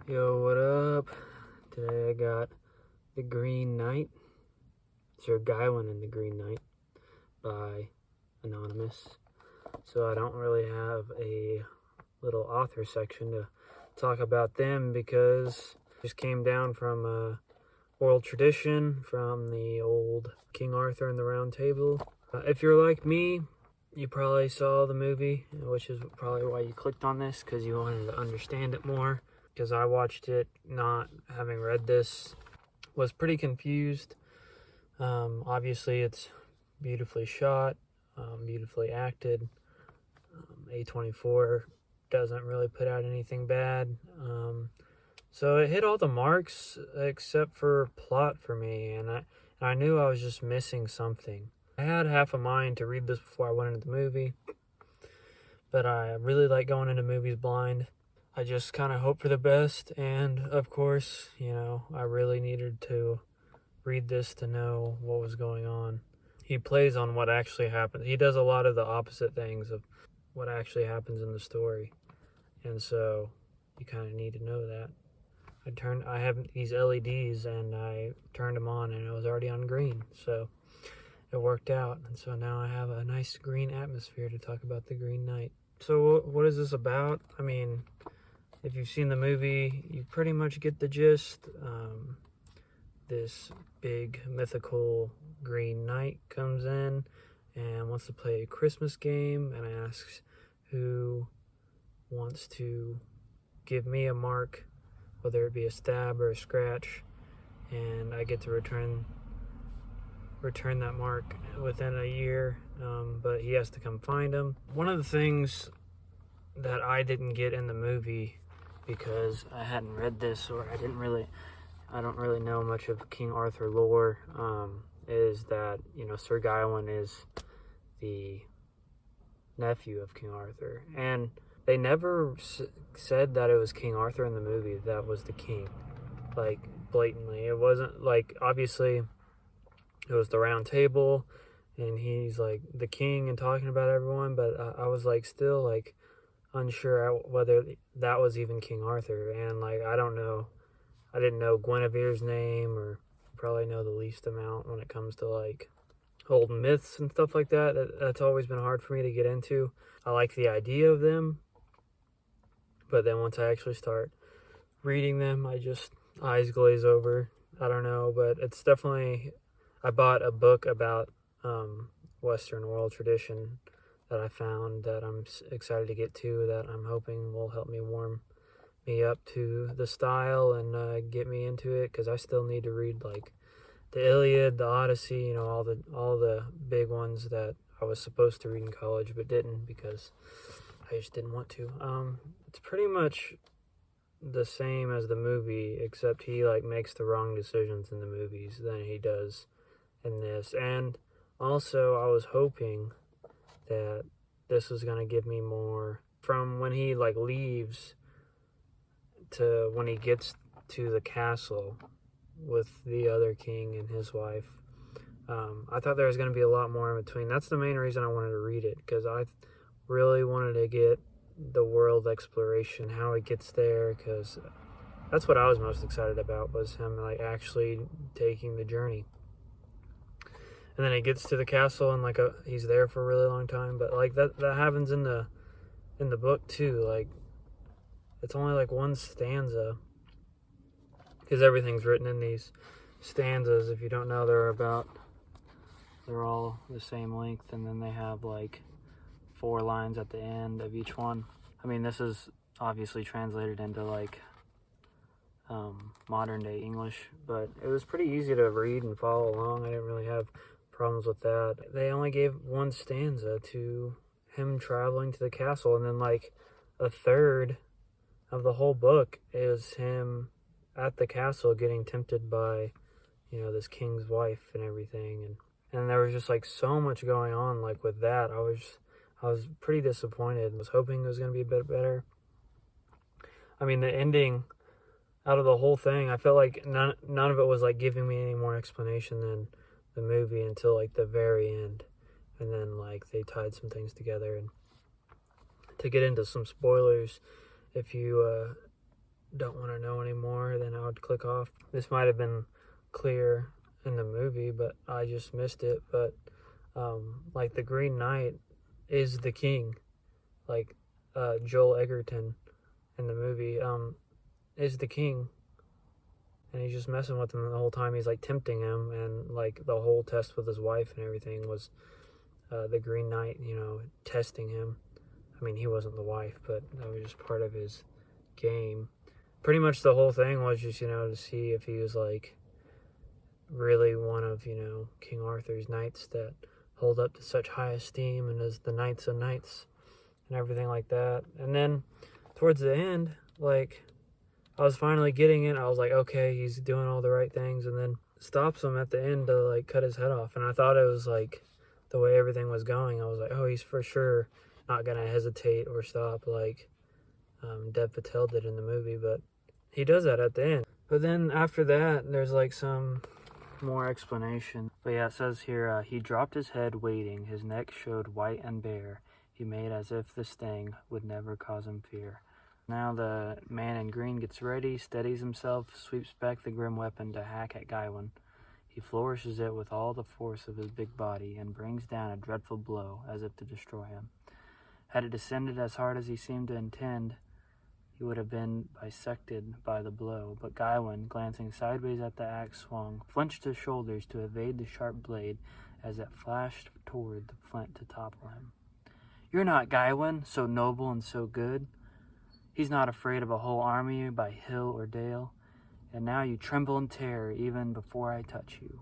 Yo, what up? Today I got The Green Knight, Sir Gawain and the Green Knight by Anonymous. So I don't really have a little author section to talk about them because it just came down from oral tradition from the old King Arthur and the Round Table. If you're like me, you probably saw the movie, which is probably why you clicked on this, because you wanted to understand it more. Because I watched it not having read this, was pretty confused. Obviously it's beautifully shot, beautifully acted. A24 doesn't really put out anything bad. So it hit all the marks except for plot for me, and I knew I was just missing something. I had half a mind to read this before I went into the movie, but I really like going into movies blind. I just kind of hope for the best, and of course, I really needed to read this to know what was going on. He plays on what actually happened. He does a lot of the opposite things of what actually happens in the story, and so you kind of need to know that. I have these LEDs, and I turned them on, and it was already on green, so it worked out, and so now I have a nice green atmosphere to talk about the Green Knight. So what is this about? I mean, if you've seen the movie, you pretty much get the gist. This big mythical Green Knight comes in and wants to play a Christmas game, and asks who wants to give me a mark, whether it be a stab or a scratch, and I get to return that mark within a year, but he has to come find him. One of the things that I didn't get in the movie, because I hadn't read this, or I don't really know much of King Arthur lore, is that, Sir Gawain is the nephew of King Arthur. And they never said that it was King Arthur in the movie that was the king, like, blatantly. It wasn't, like, obviously, it was the Round Table, and he's, like, the king and talking about everyone, but I was, like, still, like, unsure whether that was even King Arthur. And like, I didn't know Guinevere's name, or probably know the least amount when it comes to like old myths and stuff like that. That's always been hard for me to get into. I like the idea of them, but then once I actually start reading them, I just eyes glaze over. I don't know, but it's definitely, I bought a book about Western oral tradition that I found that I'm excited to get to, that I'm hoping will help me warm me up to the style and get me into it, because I still need to read like the Iliad, the Odyssey, all the big ones that I was supposed to read in college but didn't, because I just didn't want to. It's pretty much the same as the movie, except he like makes the wrong decisions in the movies than he does in this. And also, I was hoping that this was going to give me more from when he like leaves to when he gets to the castle with the other king and his wife. I thought there was going to be a lot more in between. That's the main reason I wanted to read it, because I really wanted to get the world exploration, how he gets there, because that's what I was most excited about, was him like actually taking the journey. And then he gets to the castle, and like he's there for a really long time. But like that happens in the book too. Like, it's only like one stanza, because everything's written in these stanzas. If you don't know, they're all the same length, and then they have like 4 lines at the end of each one. I mean, this is obviously translated into like modern day English, but it was pretty easy to read and follow along. I didn't really have problems with that. They only gave one stanza to him traveling to the castle, and then like a third of the whole book is him at the castle getting tempted by this king's wife and everything, and there was just like so much going on like with that. I was pretty disappointed. I was hoping it was going to be a bit better. I mean, the ending out of the whole thing, I felt like none of it was like giving me any more explanation than the movie until like the very end, and then like they tied some things together. And to get into some spoilers, if you don't want to know anymore, then I would click off. This might have been clear in the movie, but I just missed it. But like the Green Knight is the king, like Joel Egerton in the movie is the king, and he's just messing with him the whole time. He's like tempting him, and like the whole test with his wife and everything was the Green Knight, you know, testing him. I mean, he wasn't the wife, but that was just part of his game. Pretty much the whole thing was just, you know, to see if he was like really one of, you know, King Arthur's knights that hold up to such high esteem and as the knights of knights and everything like that. And then towards the end, like, I was finally getting it. I was like, okay, he's doing all the right things, and then stops him at the end to like cut his head off. And I thought it was like the way everything was going, I was like, oh, he's for sure not gonna hesitate or stop like Dev Patel did in the movie, but he does that at the end. But then after that, there's like some more explanation. But yeah, it says here, he dropped his head waiting, his neck showed white and bare. He made as if the sting would never cause him fear. Now the man in green gets ready, steadies himself, sweeps back the grim weapon to hack at Gawain. He flourishes it with all the force of his big body and brings down a dreadful blow as if to destroy him. Had it descended as hard as he seemed to intend, he would have been bisected by the blow, but Gawain, glancing sideways at the axe swung, flinched his shoulders to evade the sharp blade as it flashed toward the flint to topple him. You're not Gawain, so noble and so good. He's not afraid of a whole army by hill or dale, and now you tremble in terror even before I touch you.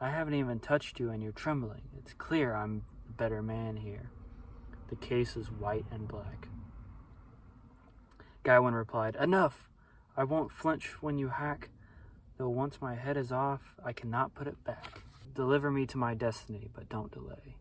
I haven't even touched you and you're trembling. It's clear I'm the better man here. The case is white and black. Gawain replied, Enough! I won't flinch when you hack, though once my head is off, I cannot put it back. Deliver me to my destiny, but don't delay.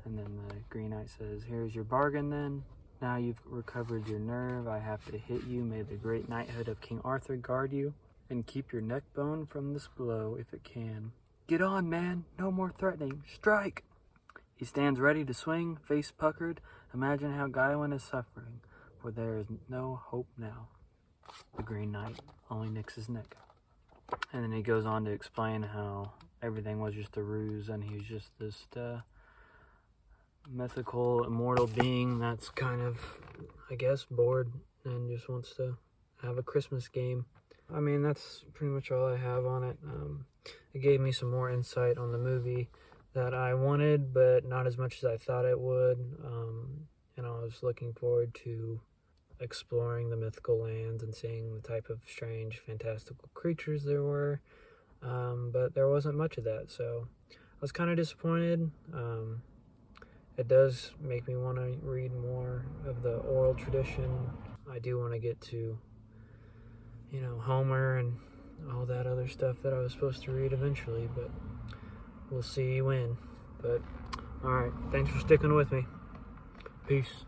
And then the Green Knight says, Here's your bargain then. Now you've recovered your nerve, I have to hit you. May the great knighthood of King Arthur guard you, and keep your neck bone from this blow if it can. Get on, man, no more threatening, strike! He stands ready to swing, face puckered. Imagine how Gawain is suffering, for there is no hope now. The Green Knight only nicks his neck. And then he goes on to explain how everything was just a ruse, and he's just this mythical, immortal being that's kind of, I guess, bored and just wants to have a Christmas game. I mean, that's pretty much all I have on it. It gave me some more insight on the movie that I wanted, but not as much as I thought it would. And I was looking forward to exploring the mythical lands and seeing the type of strange, fantastical creatures there were. But there wasn't much of that, so I was kind of disappointed. It does make me want to read more of the oral tradition. I do want to get to, you know, Homer and all that other stuff that I was supposed to read eventually, but we'll see when. But, alright, thanks for sticking with me. Peace.